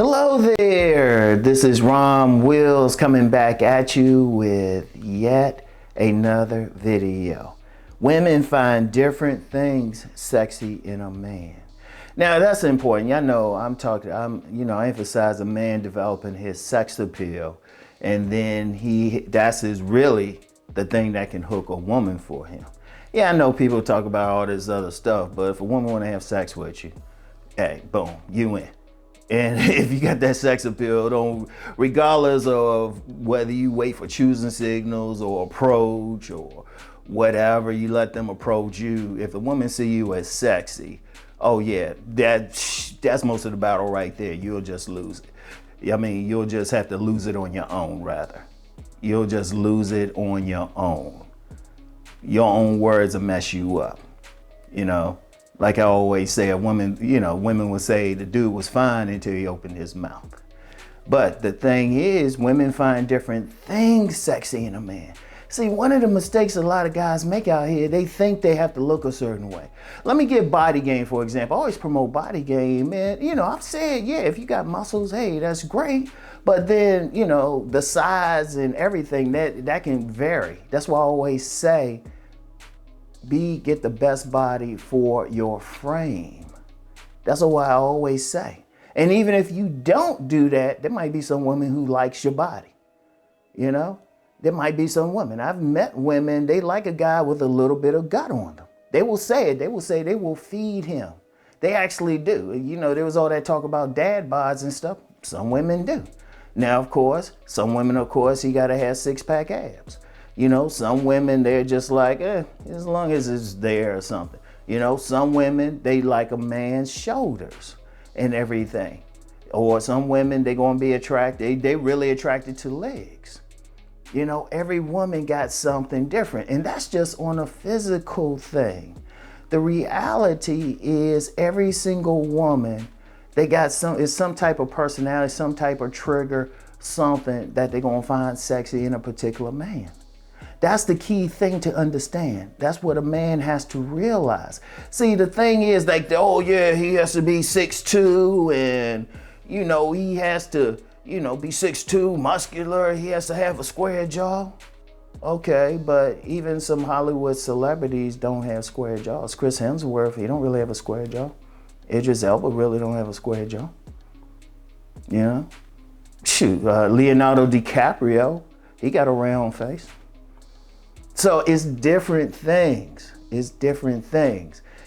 Hello there, this is Rom Wills coming back at you with yet another video. Women find different things sexy in a man. Now that's important. Y'all know I emphasize a man developing his sex appeal, and then that's really the thing that can hook a woman for him. Yeah, I know people talk about all this other stuff, but if a woman want to have sex with you, hey, boom, you win. And if you got that sex appeal, regardless of whether you wait for choosing signals or approach or whatever, you let them approach you. If a woman see you as sexy, oh yeah, that's most of the battle right there. You'll just lose it. I mean, you'll just have to lose it on your own, rather. You'll just lose it on your own. Your own words will mess you up, you know? Like I always say, women will say the dude was fine until he opened his mouth. But the thing is, women find different things sexy in a man. See, one of the mistakes a lot of guys make out here, they think they have to look a certain way. Let me give body game, for example. I always promote body game, man. I've said, yeah, if you got muscles, hey, that's great. But then, the size and everything, that can vary. That's why I always say, get the best body for your frame. That's what I always say. And even if you don't do that, there might be some woman who likes your body. There might be some women. I've met women, they like a guy with a little bit of gut on them. They will say it. They will say they will feed him. They actually do. There was all that talk about dad bods and stuff. Some women do. Now, of course, some women, he got to have six-pack abs. Some women, they're just like, as long as it's there or something. Some women, they like a man's shoulders and everything. Or some women, they're going to be attracted, they really attracted to legs. Every woman got something different. And that's just on a physical thing. The reality is every single woman, they got some type of personality, some type of trigger, something that they're going to find sexy in a particular man. That's the key thing to understand. That's what a man has to realize. See, the thing is like, oh yeah, he has to be 6'2", and he has to, be 6'2", muscular. He has to have a square jaw. Okay, but even some Hollywood celebrities don't have square jaws. Chris Hemsworth, he don't really have a square jaw. Idris Elba really don't have a square jaw. Leonardo DiCaprio, he got a round face. So it's different things.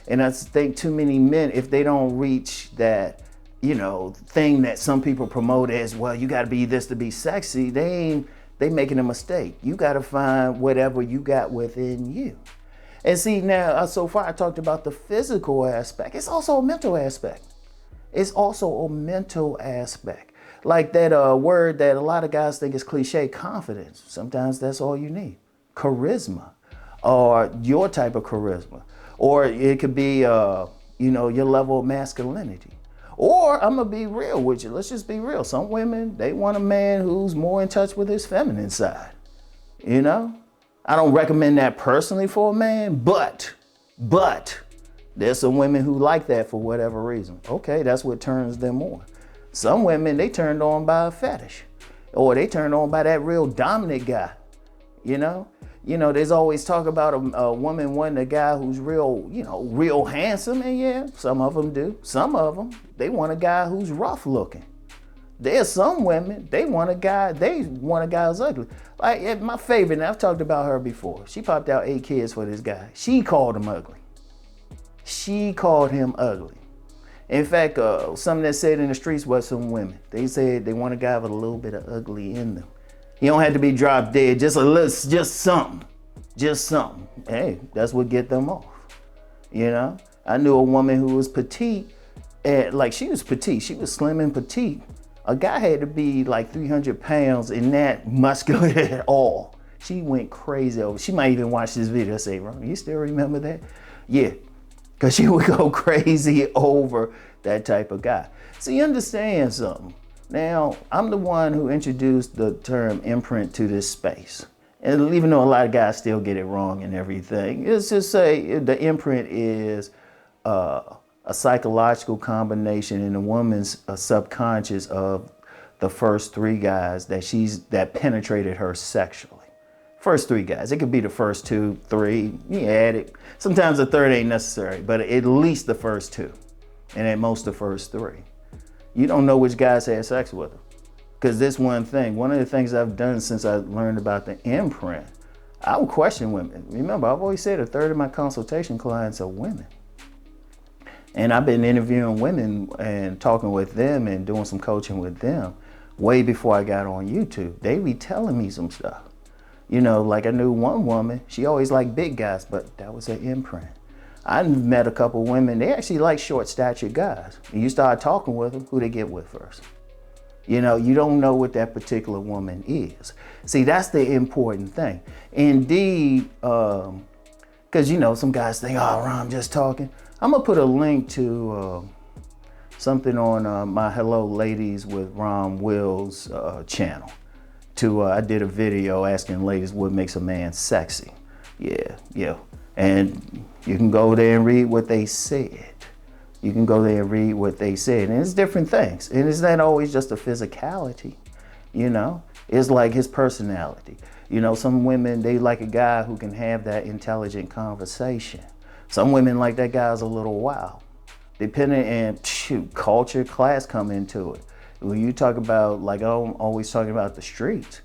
And I think too many men, if they don't reach that, thing that some people promote as, well, you got to be this to be sexy, they making a mistake. You got to find whatever you got within you. And see, now, so far I talked about the physical aspect. It's also a mental aspect. Like that word that a lot of guys think is cliche, confidence. Sometimes that's all you need. Charisma, or your type of charisma, or it could be your level of masculinity. Or I'm gonna be real with you, let's just be real, some women, they want a man who's more in touch with his feminine side. I don't recommend that personally for a man, but there's some women who like that for whatever reason. Okay, that's what turns them on. Some women, they turned on by a fetish, or they turned on by that real dominant guy. There's always talk about a woman wanting a guy who's real handsome, and yeah, some of them do. Some of them, they want a guy who's rough looking. There's some women, they want a guy who's ugly. Like my favorite, and I've talked about her before. She popped out 8 kids for this guy. She called him ugly. In fact, something that said in the streets was some women. They said they want a guy with a little bit of ugly in them. You don't have to be drop dead, just a little, just something. Hey, that's what get them off. I knew a woman who was petite, and she was petite, she was slim and petite. A guy had to be like 300 pounds and not muscular at all. She went crazy over. She might even watch this video and say, Ron, you still remember that? Yeah, because she would go crazy over that type of guy. So you understand something. Now, I'm the one who introduced the term imprint to this space. And even though a lot of guys still get it wrong and everything, let's just say the imprint is a psychological combination in a woman's subconscious of the first 3 guys that penetrated her sexually. First 3 guys. It could be the first 2, 3. You add it. Sometimes the third ain't necessary, but at least the first 2, and at most the first 3. You don't know which guys had sex with her, because this one thing. One of the things I've done since I learned about the imprint, I would question women. Remember, I've always said a third of my consultation clients are women. And I've been interviewing women and talking with them and doing some coaching with them way before I got on YouTube. They be telling me some stuff. You know, like I knew one woman, she always liked big guys, but that was her imprint. I met a couple women, they actually like short-statured guys. And you start talking with them, who they get with first? You know, you don't know what that particular woman is. See, that's the important thing. Indeed, because, you know, some guys think, oh, Ron, I'm just talking. I'm going to put a link to something on my Hello Ladies with Rom Wills channel. I did a video asking ladies what makes a man sexy. Yeah. And you can go there and read what they said. You can go there and read what they said. And it's different things. And it's not always just a physicality, you know? It's like his personality. You know, some women, they like a guy who can have that intelligent conversation. Some women like that guy's a little wild. Depending on, culture, class come into it. When you talk about, like I'm always talking about the streets,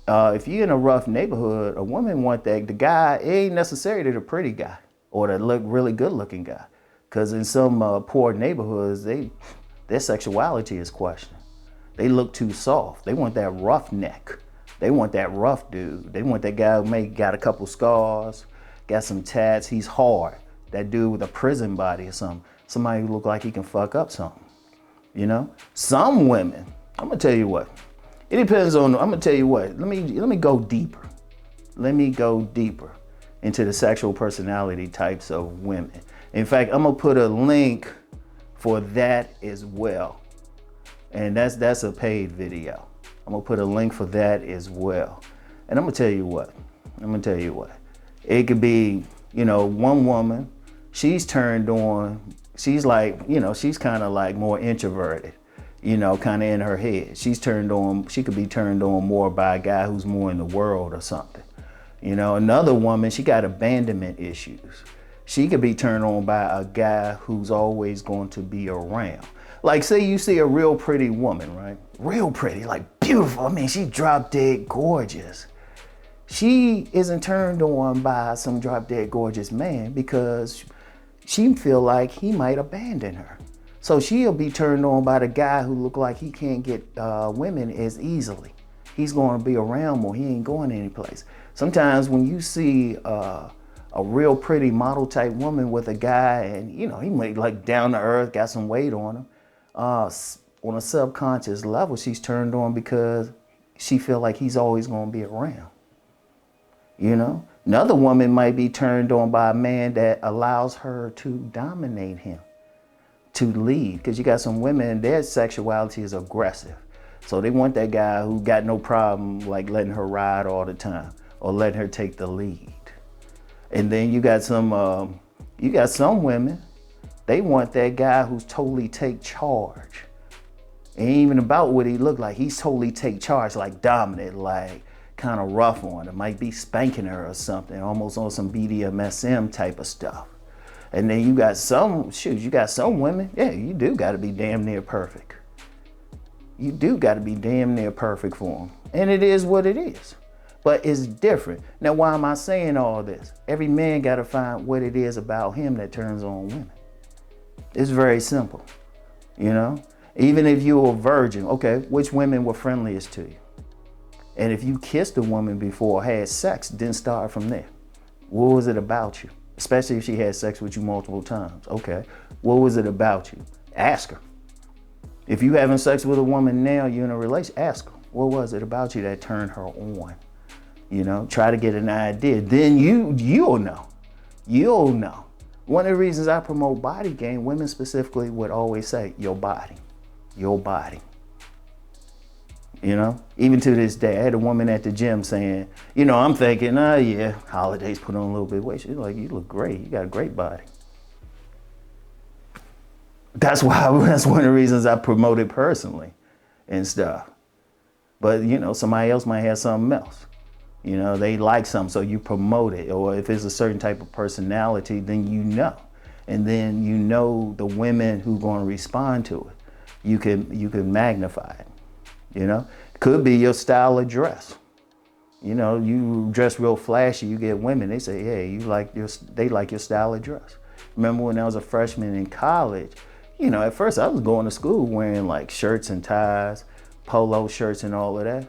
if you're in a rough neighborhood, a woman want that, the guy, it ain't necessarily the pretty guy or the look really good looking guy. Because in some poor neighborhoods, their sexuality is questioned. They look too soft. They want that rough neck. They want that rough dude. They want that guy who may got a couple scars, got some tats, he's hard. That dude with a prison body or something. Somebody who look like he can fuck up something. You know? Some women, I'm gonna tell you what. It depends on, I'm gonna tell you what. Let me go deeper. Let me go deeper into the sexual personality types of women. In fact, I'm gonna put a link for that as well. And that's a paid video. I'm gonna put a link for that as well. And I'm gonna tell you what. It could be, you know, one woman, she's turned on, she's like, you know, she's kind of like more introverted, you know, kind of in her head. She could be turned on more by a guy who's more in the world or something. You know, another woman, she got abandonment issues. She could be turned on by a guy who's always going to be around. Like, say you see a real pretty woman, right? Real pretty, like beautiful. I mean, she drop dead gorgeous. She isn't turned on by some drop dead gorgeous man because she feel like he might abandon her. So she'll be turned on by the guy who look like he can't get women as easily. He's going to be around more. He ain't going anyplace. Sometimes when you see a real pretty model type woman with a guy and, you know, he might like down to earth, got some weight on him. On a subconscious level, she's turned on because she feel like he's always going to be around. You know, another woman might be turned on by a man that allows her to dominate him, to lead. Because you got some women, their sexuality is aggressive. So they want that guy who got no problem like letting her ride all the time or letting her take the lead. And then you got some women, they want that guy who's totally take charge. Ain't even about what he look like. He's totally take charge, like dominant, like kind of rough on her. Might be spanking her or something, almost on some BDSM type of stuff. And then you got some women, yeah, you do got to be damn near perfect. You do got to be damn near perfect for them. And it is what it is. But it's different. Now, why am I saying all this? Every man got to find what it is about him that turns on women. It's very simple, you know? Even if you're a virgin, okay, which women were friendliest to you? And if you kissed a woman before, had sex, then start from there. What was it about you? Especially if she had sex with you multiple times. Okay, what was it about you? Ask her. If you having sex with a woman now, you're in a relationship, ask her. What was it about you that turned her on? You know, try to get an idea. Then you'll know. You'll know. One of the reasons I promote body game, women specifically would always say, your body, your body. You know, even to this day, I had a woman at the gym saying, you know, I'm thinking, yeah, holidays put on a little bit of weight. She's like, you look great. You got a great body. That's that's one of the reasons I promote it personally and stuff. But you know, somebody else might have something else. You know, they like something, so you promote it. Or if it's a certain type of personality, then you know. And then you know the women who going to respond to it. You can magnify it. You know, could be your style of dress. You know, you dress real flashy, you get women, they say, hey, they like your style of dress. Remember when I was a freshman in college, you know, at first I was going to school wearing like shirts and ties, polo shirts and all of that.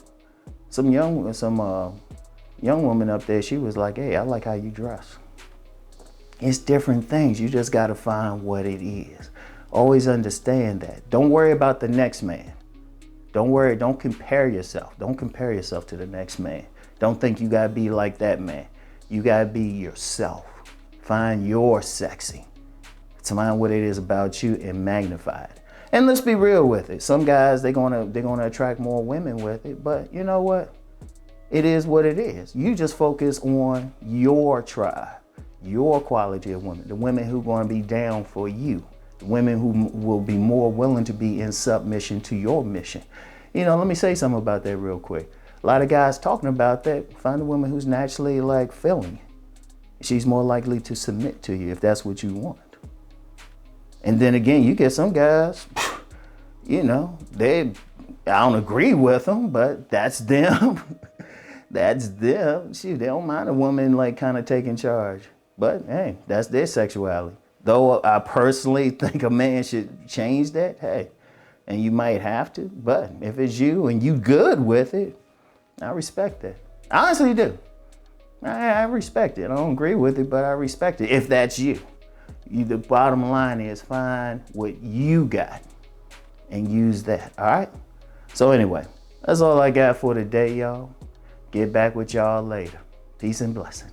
Some young woman up there, she was like, hey, I like how you dress. It's different things. You just got to find what it is. Always understand that. Don't worry about the next man. Don't compare yourself. Don't compare yourself to the next man. Don't think you gotta be like that man. You gotta be yourself. Find your sexy. Find what it is about you and magnify it. And let's be real with it. Some guys, they're gonna attract more women with it, but you know what? It is what it is. You just focus on your tribe, your quality of women, the women who are gonna be down for you, the women who will be more willing to be in submission to your mission. You know, let me say something about that real quick. A lot of guys talking about that. Find a woman who's naturally like feeling. She's more likely to submit to you if that's what you want. And then again, you get some guys, you know, I don't agree with them, but that's them. That's them. Shoot, they don't mind a woman like kind of taking charge. But hey, that's their sexuality. Though I personally think a man should change that, hey, and you might have to, but if it's you and you good with it, I respect that. I honestly do. I respect it. I don't agree with it, but I respect it. If that's you. The bottom line is find what you got and use that, all right? So anyway, that's all I got for today, y'all. Get back with y'all later. Peace and blessings.